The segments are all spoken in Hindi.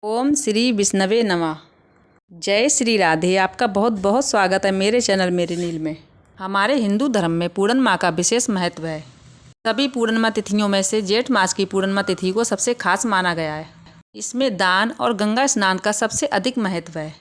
ओम श्री विष्णवे नमः। जय श्री राधे। आपका बहुत बहुत स्वागत है मेरे चैनल मेरे नील में। हमारे हिंदू धर्म में पूर्णिमा का विशेष महत्व है। सभी पूर्णिमा तिथियों में से जेठ मास की पूर्णिमा तिथि को सबसे खास माना गया है। इसमें दान और गंगा स्नान का सबसे अधिक महत्व है।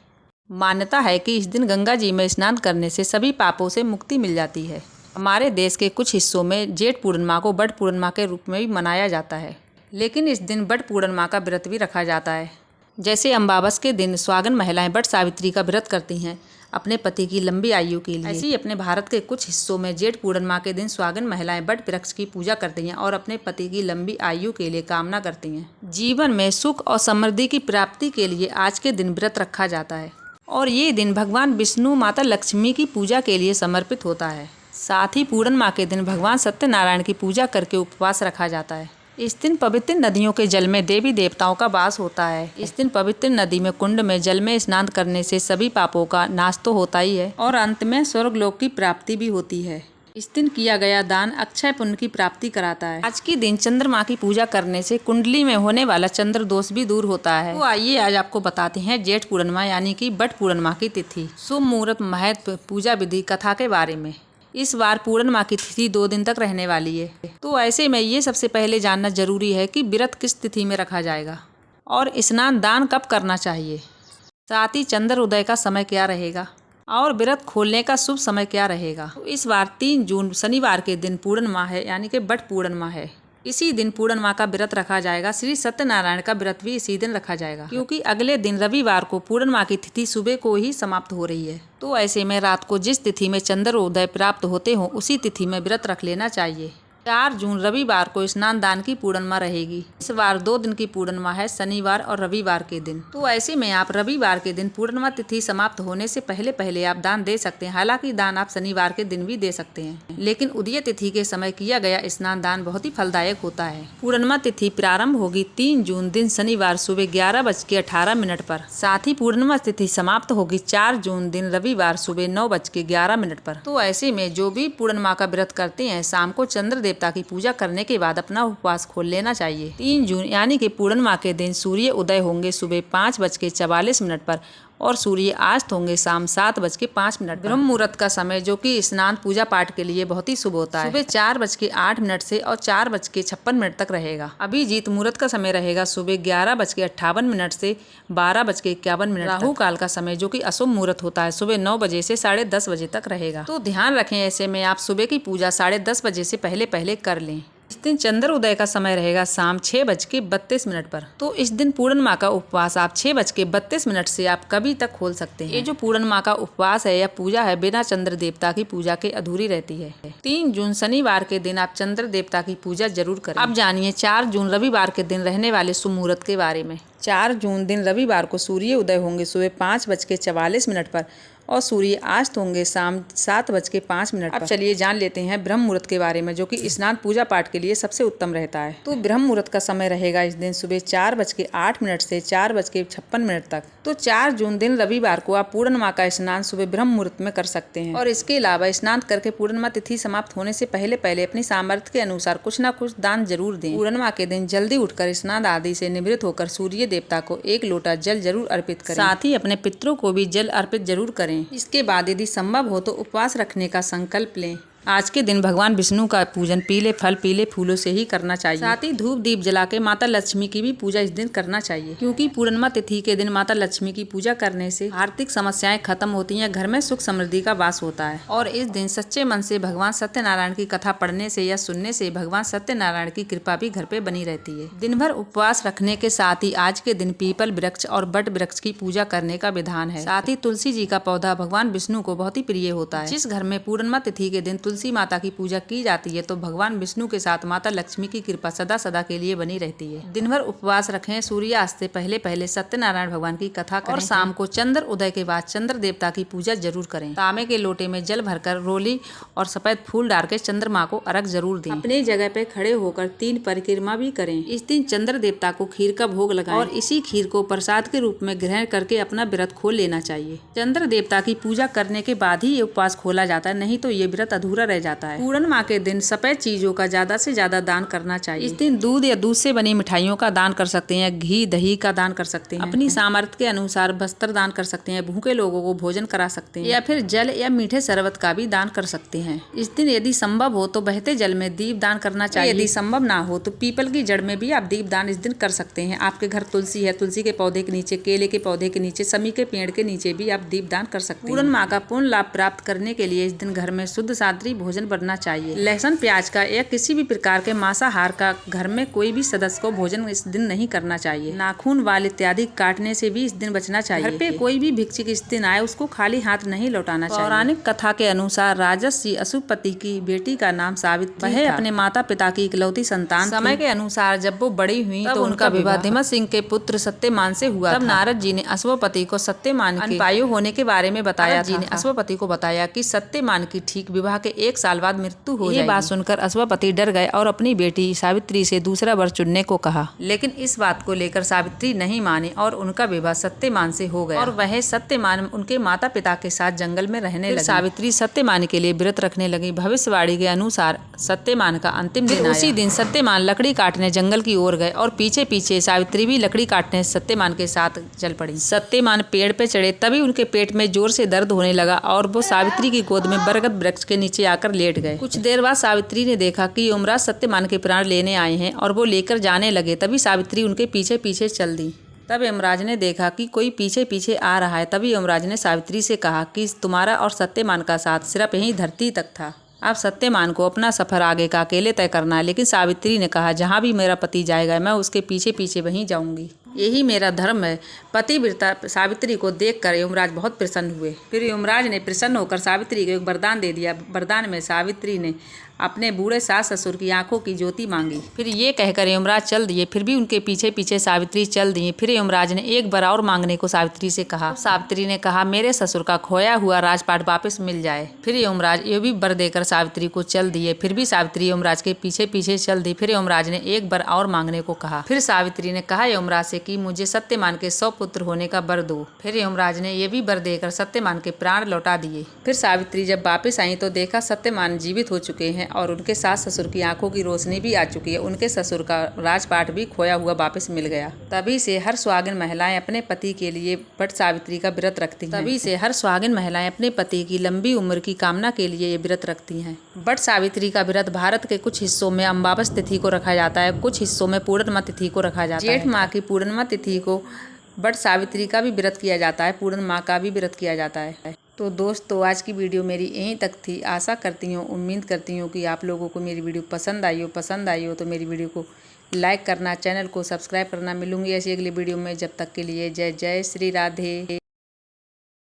मान्यता है कि इस दिन गंगा जी में स्नान करने से सभी पापों से मुक्ति मिल जाती है। हमारे देश के कुछ हिस्सों में जेठ पूर्णिमा को बट पूर्णिमा के रूप में भी मनाया जाता है, लेकिन इस दिन बट पूर्णिमा का व्रत भी रखा जाता है। जैसे अमावस के दिन सुहागन महिलाएं बट सावित्री का व्रत करती हैं अपने पति की लंबी आयु के लिए, ऐसे ही अपने भारत के कुछ हिस्सों में जेठ पूर्णिमा के दिन सुहागन महिलाएं बट वृक्ष की पूजा करती हैं और अपने पति की लंबी आयु के लिए कामना करती हैं। जीवन में सुख और समृद्धि की प्राप्ति के लिए आज के दिन व्रत रखा जाता है और ये दिन भगवान विष्णु माता लक्ष्मी की पूजा के लिए समर्पित होता है। साथ ही पूर्णिमा के दिन भगवान सत्यनारायण की पूजा करके उपवास रखा जाता है। इस दिन पवित्र नदियों के जल में देवी देवताओं का वास होता है। इस दिन पवित्र नदी में कुंड में जल में स्नान करने से सभी पापों का नाश तो होता ही है और अंत में स्वर्गलोक की प्राप्ति भी होती है। इस दिन किया गया दान अक्षय पुण्य की प्राप्ति कराता है। आज के दिन चंद्रमा की पूजा करने से कुंडली में होने वाला चंद्र दोष भी दूर होता है। तो आइए आज आपको बताते हैं जेठ पूर्णिमा यानी कि बट पूर्णिमा की तिथि, शुभ मुहूर्त, महत्व, पूजा विधि, कथा के बारे में। इस बार पूर्णिमा की तिथि 2 दिन तक रहने वाली है, तो ऐसे में ये सबसे पहले जानना जरूरी है कि व्रत किस तिथि में रखा जाएगा और स्नान दान कब करना चाहिए। साथ ही चंद्र उदय का समय क्या रहेगा और व्रत खोलने का शुभ समय क्या रहेगा। तो इस बार 3 जून शनिवार के दिन पूर्णिमा है यानी कि बट पूर्णिमा है। इसी दिन पूर्णिमा का व्रत रखा जाएगा। श्री सत्यनारायण का व्रत भी इसी दिन रखा जाएगा, क्योंकि अगले दिन रविवार को पूर्णिमा की तिथि सुबह को ही समाप्त हो रही है। तो ऐसे में रात को जिस तिथि में चंद्रोदय प्राप्त होते हो उसी तिथि में व्रत रख लेना चाहिए। 4 जून रविवार को स्नान दान की पूर्णिमा रहेगी। इस बार 2 दिन की पूर्णिमा है, शनिवार और रविवार के दिन। तो ऐसे में आप रविवार के दिन पूर्णिमा तिथि समाप्त होने से पहले पहले आप दान दे सकते हैं। हालांकि दान आप शनिवार के दिन भी दे सकते हैं, लेकिन उदय तिथि के समय किया गया स्नान दान बहुत ही फलदायक होता है। पूर्णिमा तिथि प्रारंभ होगी 3 जून दिन शनिवार सुबह 11:18 पर। साथ ही पूर्णिमा तिथि समाप्त होगी 4 जून दिन रविवार सुबह 9:11 पर। तो ऐसे में जो भी पूर्णिमा का व्रत करते हैं शाम को चंद्र देवता की पूजा करने के बाद अपना उपवास खोल लेना चाहिए। 3 जून यानी कि पूर्णिमा के दिन सूर्य उदय होंगे सुबह 5:44 पर और सूर्य अस्त होंगे शाम 7:05 ब्रह्म मुहूर्त का समय, जो कि स्नान पूजा पाठ के लिए बहुत ही शुभ होता है, सुबह 4:08 से और 4:56 तक रहेगा। अभिजीत मुहूर्त का समय रहेगा सुबह 11:58 से 12:51। राहु काल का समय, जो कि अशुभ मुहूर्त होता है, सुबह 9 बजे से 10:30 बजे तक रहेगा। तो ध्यान रखें, ऐसे में आप सुबह की पूजा 10:30 बजे से पहले पहले कर लें। इस दिन चंद्र उदय का समय रहेगा शाम 6:32 पर। तो इस दिन पूर्णिमा का उपवास आप 6:32 से आप कभी तक खोल सकते हैं। ये जो पूर्णिमा का उपवास है या पूजा है, बिना चंद्र देवता की पूजा के अधूरी रहती है। 3 जून शनिवार के दिन आप चंद्र देवता की पूजा जरूर करें। अब जानिए 4 जून रविवार के दिन रहने वाले शुभ मुहूर्त के बारे में। 4 जून दिन रविवार को सूर्य उदय होंगे सुबह 5:44 पर और सूर्य अस्त होंगे शाम 7:05 पर। अब चलिए जान लेते हैं ब्रह्म मुहूर्त के बारे में, जो कि स्नान पूजा पाठ के लिए सबसे उत्तम रहता है। तो ब्रह्म मुहूर्त का समय रहेगा इस दिन सुबह 4:08 से 4:56 तक। तो 4 जून दिन रविवार को आप पूर्णिमा का स्नान सुबह ब्रह्म मुहूर्त में कर सकते हैं। और इसके अलावा स्नान करके पूर्णिमा तिथि समाप्त होने से पहले पहले अपनी सामर्थ्य के अनुसार कुछ न कुछ दान जरूर दें। पूर्णिमा के दिन जल्दी उठकर स्नान आदि से निवृत्त होकर सूर्य देवता को 1 लोटा जल जरूर अर्पित करें। साथ ही अपने पितरों को भी जल अर्पित जरूर करें। इसके बाद यदि संभव हो तो उपवास रखने का संकल्प लें। आज के दिन भगवान विष्णु का पूजन पीले फल पीले फूलों से ही करना चाहिए। साथ ही धूप दीप जला के माता लक्ष्मी की भी पूजा इस दिन करना चाहिए, क्योंकि पूर्णिमा तिथि के दिन माता लक्ष्मी की पूजा करने से आर्थिक समस्याएं खत्म होती हैं, घर में सुख समृद्धि का वास होता है। और इस दिन सच्चे मन से भगवान सत्यनारायण की कथा पढ़ने से या सुनने से भगवान सत्यनारायण की कृपा भी घर पे बनी रहती है। दिन भर उपवास रखने के साथ ही आज के दिन पीपल वृक्ष और बट वृक्ष की पूजा करने का विधान है। साथ ही तुलसी जी का पौधा भगवान विष्णु को बहुत ही प्रिय होता है। जिस घर में पूर्णिमा तिथि के दिन तुलसी माता की पूजा की जाती है तो भगवान विष्णु के साथ माता लक्ष्मी की कृपा सदा सदा के लिए बनी रहती है। दिन भर उपवास रखें, सूर्यास्त से पहले पहले सत्यनारायण भगवान की कथा करें और शाम को चंद्र उदय के बाद चंद्र देवता की पूजा जरूर करें। तांबे के लोटे में जल भरकर रोली और सफेद फूल डाल के चंद्रमा को अर्घ जरूर दें। अपने जगह पे खड़े होकर 3 परिक्रमा भी करें। इस दिन चंद्र देवता को खीर का भोग लगाएं और इसी खीर को प्रसाद के रूप में ग्रहण करके अपना व्रत खोल लेना चाहिए। चंद्र देवता की पूजा करने के बाद ही ये उपवास खोला जाता है, नहीं तो ये व्रत अधूरा रह जाता है। पूर्णिमा के दिन सफेद चीजों का ज्यादा से ज्यादा दान करना चाहिए। इस दिन दूध या दूध से बनी मिठाइयों का दान कर सकते हैं, घी दही का दान कर सकते हैं, अपनी सामर्थ्य के अनुसार वस्त्र दान कर सकते हैं, भूखे लोगों को भोजन करा सकते हैं, या फिर जल या मीठे शरबत का भी दान कर सकते हैं। इस दिन यदि संभव हो तो बहते जल में दीप दान करना चाहिए। यदि संभव ना हो तो पीपल की जड़ में भी आप दीप दान इस दिन कर सकते हैं। आपके घर तुलसी है, तुलसी के पौधे के नीचे, केले के पौधे के नीचे, समी के पेड़ के नीचे भी आप दीप दान कर सकते हैं। पूर्णिमा का पूर्ण लाभ प्राप्त करने के लिए इस दिन घर में शुद्ध सात्विक भोजन बनना चाहिए। लहसुन प्याज का या किसी भी प्रकार के मांसाहार का घर में कोई भी सदस्य को भोजन इस दिन नहीं करना चाहिए। नाखून वाल इत्यादि काटने से भी इस दिन बचना चाहिए। घर पे कोई भी भिक्षुक इस दिन आए उसको खाली हाथ नहीं लौटाना चाहिए। पौराणिक कथा के अनुसार राजर्षि अश्वपति की बेटी का नाम सावित्री था। वह अपने माता पिता की इकलौती संतान समय के अनुसार जब वो बड़ी हुई तो उनका विवाह धीमत सिंह के पुत्र सत्यमान से हुआ। तब नारद जी ने अश्वपति को सत्यमान के अल्पायु होने के बारे में बताया। जी ने अश्वपति को बताया कि सत्यमान की ठीक विवाह के 1 साल बाद मृत्यु हो जाएगी। ये बात सुनकर अश्वपति डर गए और अपनी बेटी सावित्री से दूसरा वर चुनने को कहा, लेकिन इस बात को लेकर सावित्री नहीं मानी और उनका विवाह सत्यमान से हो गया और वह सत्यमान उनके माता पिता के साथ जंगल में रहने लगी। सावित्री सत्यमान के लिए व्रत रखने लगी। भविष्यवाणी के अनुसार सत्यमान का अंतिम दिन आया। उसी दिन सत्यमान लकड़ी काटने जंगल की ओर गए और पीछे पीछे सावित्री भी लकड़ी काटने सत्यमान के साथ चल पड़ी। सत्यमान पेड़ पे चढ़े तभी उनके पेट में जोर से दर्द होने लगा और वो सावित्री की गोद में बरगद वृक्ष के नीचे आकर लेट गए। कुछ देर बाद सावित्री ने देखा कि यमराज सत्यमान के प्राण लेने आए हैं और वो लेकर जाने लगे। तभी सावित्री उनके पीछे पीछे चल दी। तब यमराज ने देखा कि कोई पीछे पीछे आ रहा है। तभी यमराज ने सावित्री से कहा कि तुम्हारा और सत्यमान का साथ सिर्फ यहीं धरती तक था। अब सत्यमान को अपना सफर आगे का अकेले तय करना है। लेकिन सावित्री ने कहा, जहाँ भी मेरा पति जाएगा मैं उसके पीछे पीछे वहीं जाऊंगी, यही मेरा धर्म है। पतिव्रता सावित्री को देखकर यमराज बहुत प्रसन्न हुए। फिर यमराज ने प्रसन्न होकर सावित्री को एक वरदान दे दिया। वरदान में सावित्री ने अपने बूढ़े सास ससुर की आंखों की ज्योति मांगी। फिर ये कहकर यमराज चल दिए। फिर भी उनके पीछे पीछे सावित्री चल दी। फिर यमराज ने एक बार और मांगने को सावित्री से कहा। सावित्री ने कहा, मेरे ससुर का खोया हुआ राजपाट वापस मिल जाए। फिर यमराज ये भी वर देकर सावित्री को चल दिए। फिर भी सावित्री यमराज के पीछे पीछे चल दी। फिर यमराज ने एक बार और मांगने को कहा। फिर सावित्री ने कहा यमराज से कि मुझे सत्यमान के 100 पुत्र होने का वर दो। फिर यमराज ने ये भी वर देकर सत्यमान के प्राण लौटा दिए। फिर सावित्री जब वापस आई तो देखा सत्यमान जीवित हो चुके हैं और उनके सास ससुर की आंखों की रोशनी भी आ चुकी है। उनके ससुर का राजपाट भी खोया हुआ वापस मिल गया। तभी से हर सुहागिन महिलाएं अपने पति के लिए वट सावित्री का व्रत रखती हैं। तभी से हर सुहागिन महिलाएं अपने पति की लंबी उम्र की कामना के लिए ये व्रत रखती हैं। वट सावित्री का व्रत भारत के कुछ हिस्सों में अमावस तिथि को रखा जाता है, कुछ हिस्सों में पूर्णिमा तिथि को रखा जाता है। जेठ माह की पूर्णिमा तिथि को वट सावित्री का भी व्रत किया जाता है, पूर्णिमा का भी व्रत किया जाता है। तो दोस्तों, आज की वीडियो मेरी यहीं तक थी। आशा करती हूँ, उम्मीद करती हूँ कि आप लोगों को मेरी वीडियो पसंद आई हो तो मेरी वीडियो को लाइक करना, चैनल को सब्सक्राइब करना। मिलूंगी ऐसी अगली वीडियो में। जब तक के लिए जय जय श्री राधे।